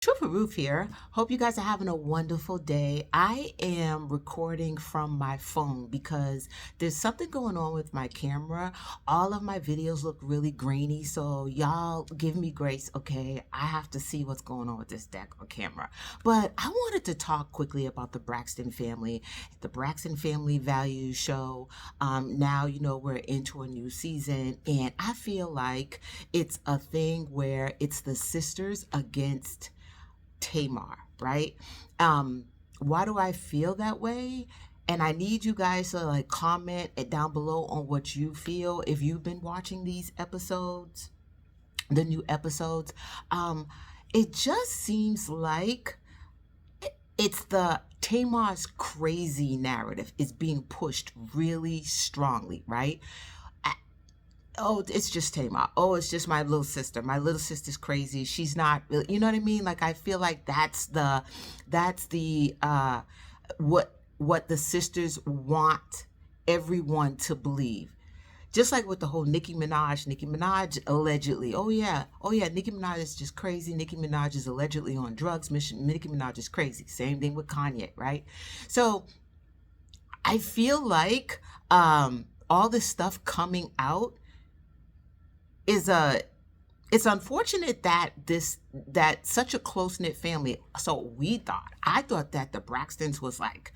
Trooper Ruth here. Hope you guys are having a wonderful day. I am recording from my phone because there's something going on with my camera. All of my videos look really grainy, so y'all give me grace, okay? I have to see what's going on with this deck on camera. But I wanted to talk quickly about the Braxton family, the Braxton Family Values show. Now, we're into a new season, and I feel like it's a thing where it's the sisters against Tamar, right? Why do I feel that way? And I need you guys to comment it down below on what you feel if you've been watching these episodes, the new episodes. Um, it just seems like it's the Tamar's crazy narrative is being pushed really strongly, right? Oh, it's just Tamar. Oh, it's just my little sister. My little sister's crazy. She's not really, you know what I mean? Like I feel like that's the what the sisters want everyone to believe. Just like with the whole Nicki Minaj allegedly. Oh yeah, Nicki Minaj is just crazy. Nicki Minaj is allegedly on drugs. Nicki Minaj is crazy. Same thing with Kanye, right? So I feel like all this stuff coming out is a it's unfortunate that such a close-knit family. So I thought that the Braxtons was like,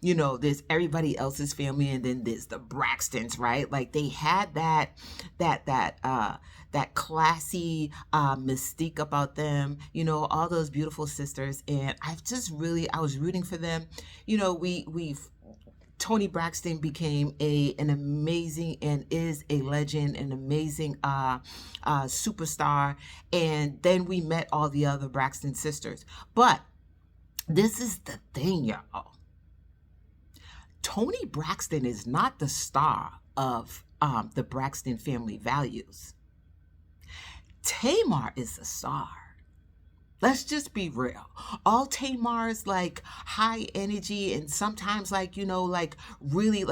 there's everybody else's family and then there's the Braxtons, right? Like they had that classy mystique about them, all those beautiful sisters. And I was rooting for them. We've Tony Braxton became an amazing and is a legend, an amazing superstar. And then we met all the other Braxton sisters. But this is the thing, y'all. Tony Braxton is not the star of the Braxton Family Values. Tamar is the star. Let's just be real. All Tamar's like high energy and sometimes like really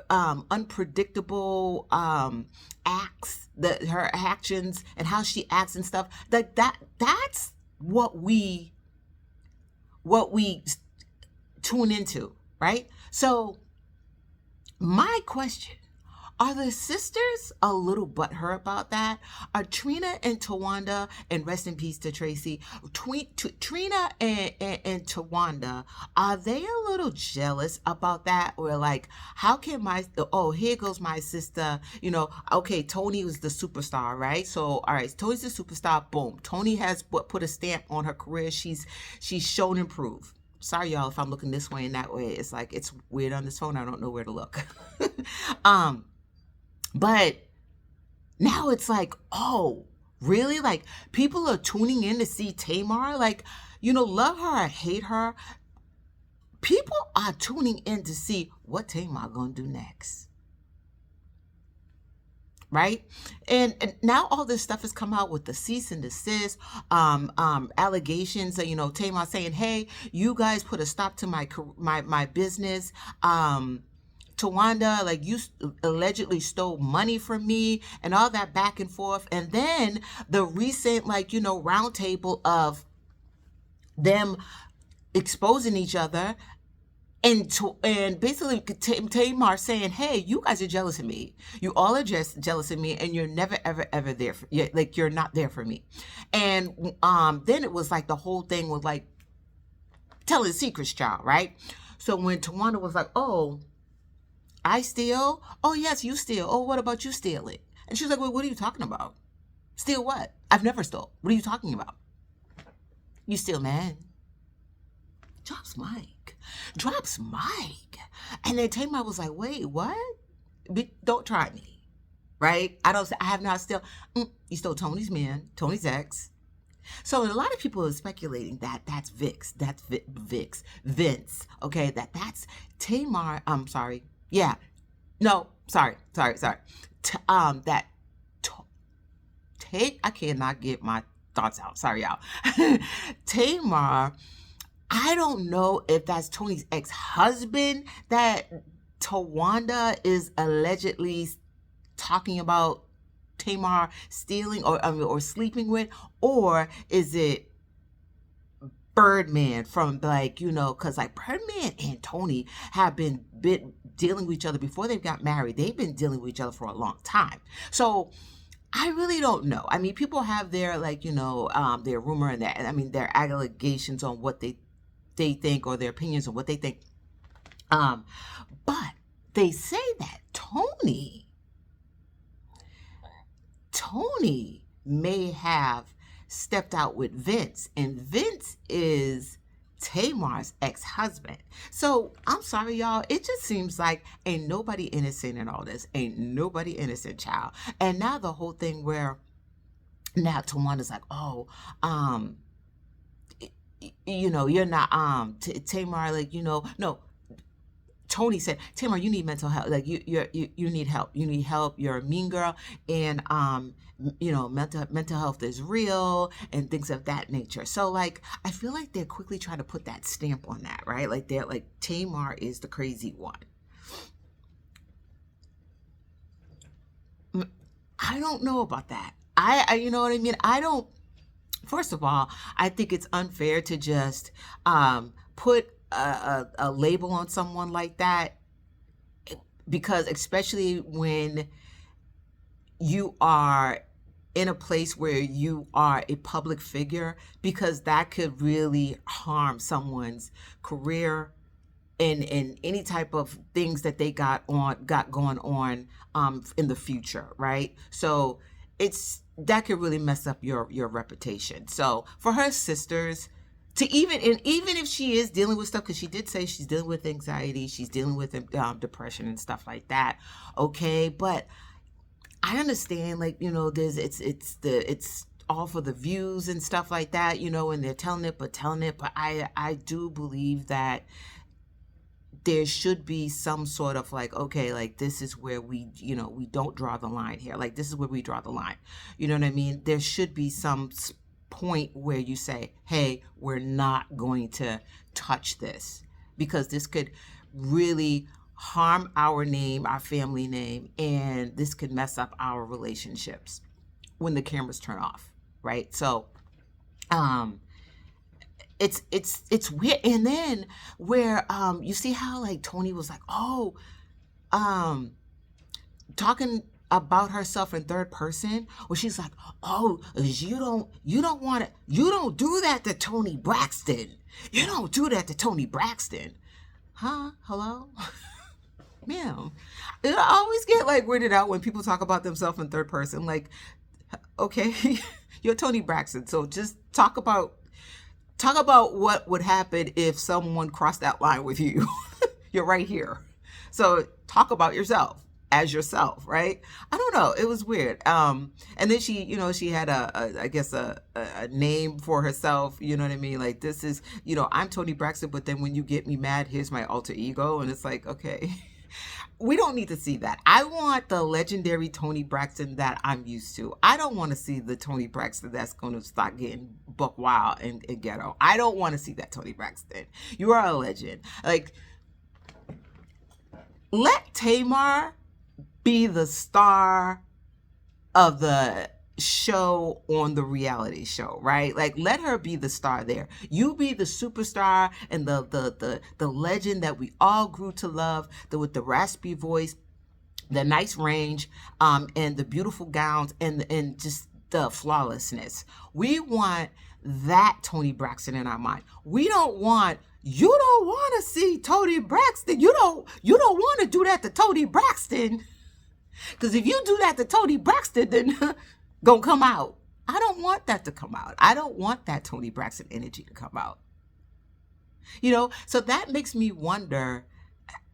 unpredictable acts, her actions and how she acts and stuff. That's what we tune into, right? So my question, are the sisters a little butthurt about that? Are Trina and Tawanda, and rest in peace to Tracy, Trina and Tawanda, are they a little jealous about that? Or like, how can here goes my sister, okay, Tony was the superstar, right? So, all right, Tony's the superstar, boom. Tony has put a stamp on her career. She's shown improved. Sorry, y'all, if I'm looking this way and that way. It's like, it's weird on this phone. I don't know where to look. But now it's like, oh, really? Like people are tuning in to see Tamar, like, love her or hate her. People are tuning in to see what Tamar gonna do next. Right? And now all this stuff has come out with the cease and desist, allegations that, Tamar saying, hey, you guys put a stop to my business. Tawanda, like you allegedly stole money from me and all that back and forth. And then the recent, roundtable of them exposing each other and basically Tamar saying, hey, you guys are jealous of me. You all are just jealous of me and you're never, ever, ever there. You're not there for me. And then it was like the whole thing was like telling secrets, child, right? So when Tawanda was like, oh, I steal? Oh, yes, you steal. Oh, what about you stealing? And she was like, well, what are you talking about? Steal what? I've never stole. What are you talking about? You steal, man. Drops mic. Drops mic. And then Tamar was like, wait, what? Don't try me. Right? I have not still. You stole Tony's man, Tony's ex. So a lot of people are speculating that that's Vix. That's Vince. Okay, that's Tamar. I'm sorry. Yeah. No, sorry. That I cannot get my thoughts out. Sorry, y'all. Tamar, I don't know if that's Tony's ex-husband that Tawanda is allegedly talking about Tamar stealing or sleeping with, or is it Birdman from like, because like Birdman and Tony have been dealing with each other before they got married. They've been dealing with each other for a long time. So I really don't know. I mean, people have their like, their rumor and their allegations on what they think, or their opinions on what they think. But they say that Tony may have stepped out with Vince, and Vince is Tamar's ex-husband. So I'm sorry, y'all. It just seems like ain't nobody innocent in all this. Ain't nobody innocent, child. And now the whole thing where now Tawanda's like, oh, you're not Tamar, like, no. Tony said, Tamar, you need mental health. Like you need help. You need help. You're a mean girl, and mental health is real and things of that nature. So like, I feel like they're quickly trying to put that stamp on that, right? Like they're like, Tamar is the crazy one. I don't know about that. I you know what I mean? I don't. First of all, I think it's unfair to just put a label on someone like that, because especially when you are in a place where you are a public figure, because that could really harm someone's career and any type of things that they got going on in the future, right? So that could really mess up your reputation. So for her sisters to even if she is dealing with stuff, because she did say she's dealing with anxiety, she's dealing with depression and stuff like that, okay, but I understand, like, there's it's all for the views and stuff like that, and they're telling it, but I do believe that there should be some sort of like, okay, like this is where we don't draw the line here. Like this is where we draw the line. You know what I mean? There should be some point where you say, hey, we're not going to touch this, because this could really harm our name, our family name, and this could mess up our relationships when the cameras turn off, right? So it's weird. And then where you see how like Tony was like, oh, talking about herself in third person, where she's like, oh, you don't do that to Tony Braxton. You don't do that to Tony Braxton. Huh? Hello? Ma'am. I always get like weirded out when people talk about themselves in third person. Like, okay, you're Tony Braxton, so just talk about what would happen if someone crossed that line with you. You're right here. So talk about yourself as yourself, right? I don't know. It was weird. And then she had I guess a name for herself. You know what I mean? Like, this is, I'm Tony Braxton, but then when you get me mad, here's my alter ego. And it's like, okay, we don't need to see that. I want the legendary Tony Braxton that I'm used to. I don't want to see the Tony Braxton that's going to start getting buck wild and ghetto. I don't want to see that Tony Braxton. You are a legend. Like, let Tamar be the star of the show on the reality show, right? Like, let her be the star there. You be the superstar and the legend that we all grew to love, with the raspy voice, the nice range, and the beautiful gowns, and just the flawlessness. We want that Tony Braxton in our mind. You don't want to see Tony Braxton. You don't want to do that to Tony Braxton. Because if you do that to Tony Braxton, then gonna come out. I don't want that to come out. I don't want that Tony Braxton energy to come out. So that makes me wonder,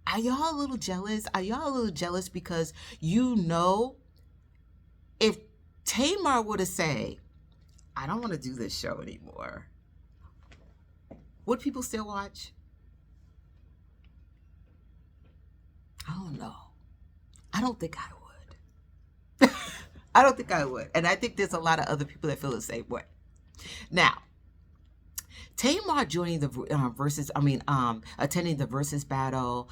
are y'all a little jealous? Are y'all a little jealous because if Tamar would have said, I don't want to do this show anymore, would people still watch? I don't know. I don't think I would. I don't think I would. And I think there's a lot of other people that feel the same way. Now, Tamar joining the attending the versus battle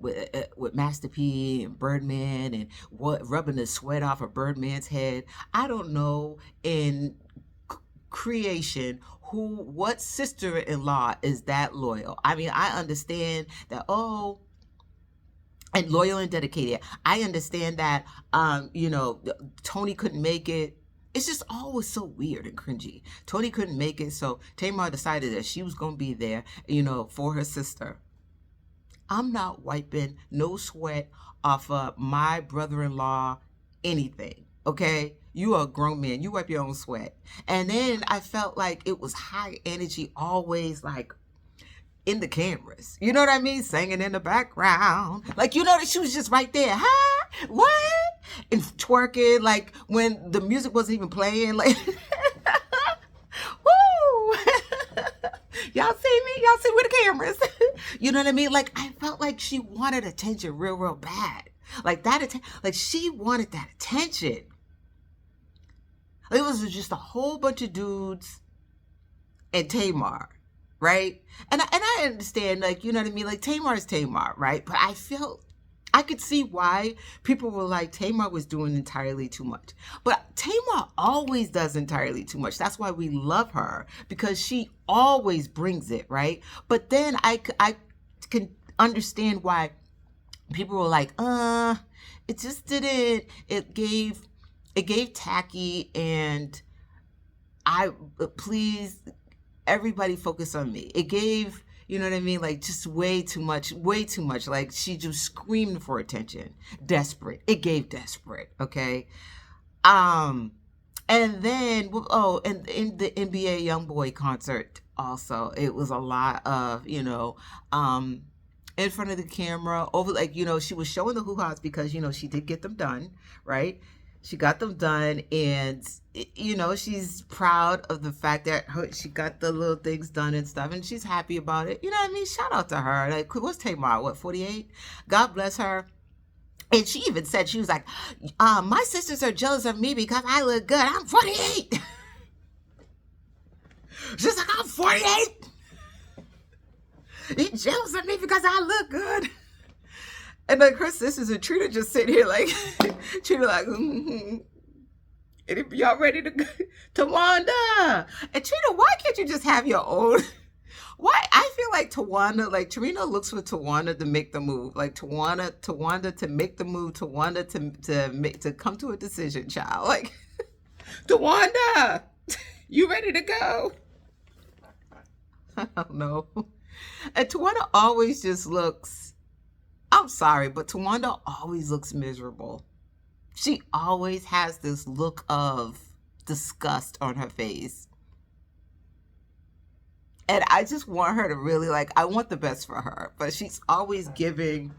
with Master P and Birdman, and rubbing the sweat off of Birdman's head. I don't know. And creation what sister-in-law is that loyal? I mean, I understand that, oh, and loyal and dedicated. I understand that, Tony couldn't make it. It's just always so weird and cringy. Tony couldn't make it, so Tamar decided that she was going to be there, for her sister. I'm not wiping no sweat off of my brother-in-law anything, okay? You are a grown man. You wipe your own sweat. And then I felt like it was high energy, always like in the cameras. You know what I mean? Singing in the background. Like, that she was just right there. Huh? What? And twerking, like when the music wasn't even playing. Like, woo! Y'all see me? Y'all see with the cameras? You know what I mean? Like, I felt like she wanted attention real, real bad. Like that, like she wanted that attention. It was just a whole bunch of dudes and Tamar, right? And I understand, like, you know what I mean? Like, Tamar is Tamar, right? But I could see why people were like, Tamar was doing entirely too much. But Tamar always does entirely too much. That's why we love her, because she always brings it, right? But then I can understand why people were like, it just didn't, it gave tacky, and please, everybody focus on me. It gave, you know what I mean? Like, just way too much. Like, she just screamed for attention. Desperate. It gave desperate, okay? And then, and in the NBA Youngboy concert also, it was a lot of, in front of the camera, over, like, she was showing the hoo-ha's because, she did get them done, right? She got them done, and, she's proud of the fact that she got the little things done and stuff, and she's happy about it. You know what I mean? Shout out to her. Like, what's Tamar, 48? God bless her. And she even said, she was like, my sisters are jealous of me because I look good. I'm 48. She's like, I'm 48. You're jealous of me because I look good. And like her sisters and Trina just sitting here like, Trina like, y'all ready to go? Tawanda. And Trina, why can't you just have your own? Why? I feel like Trina looks for Tawanda to make the move. Like Tawanda to make the move, Tawanda to come to a decision, child. Like, Tawanda, you ready to go? I don't know. And Tawanda always just looks, I'm sorry, but Tawanda always looks miserable. She always has this look of disgust on her face. And I just want her to really, like, I want the best for her, but she's always giving.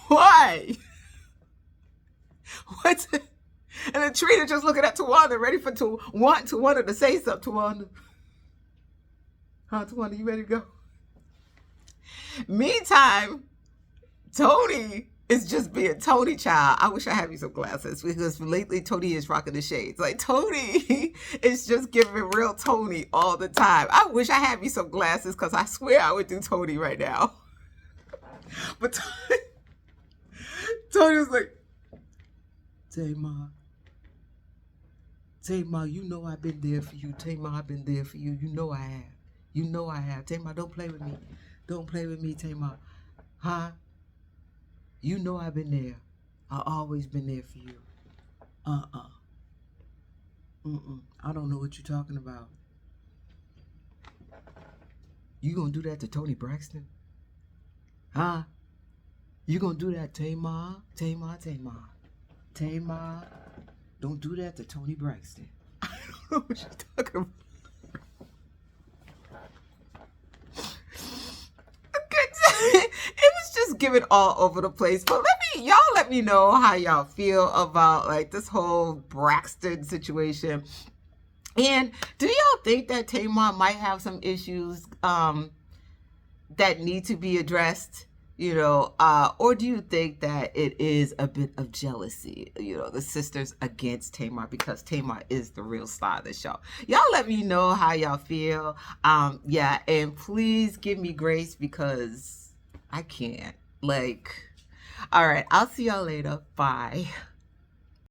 Why? What's it? And then Trina just looking at Tawanda, ready for Tawanda to say something. Tawanda. Huh, Tawanda, you ready to go? Meantime, Tony is just being Tony, child. I wish I had me some glasses, because lately Tony is rocking the shades. Like, Tony is just giving real Tony all the time. I wish I had me some glasses, because I swear I would do Tony right now. But Tony was like, Tamar, you know I've been there for you. Tamar, I've been there for you. You know I have. You know I have. Tamar, don't play with me. Don't play with me, Tamar. Huh? You know I've been there. I've always been there for you. I don't know what you're talking about. You gonna do that to Tony Braxton? Huh? You gonna do that, Tamar? Tamar. Don't do that to Tony Braxton. I don't know what you're talking about. It was just giving all over the place. But y'all let me know how y'all feel about like this whole Braxton situation. And do y'all think that Tamar might have some issues that need to be addressed? Or do you think that it is a bit of jealousy, the sisters against Tamar, because Tamar is the real star of the show? Y'all let me know how y'all feel. And please give me grace, because I can't. Like, All right. I'll see y'all later. Bye.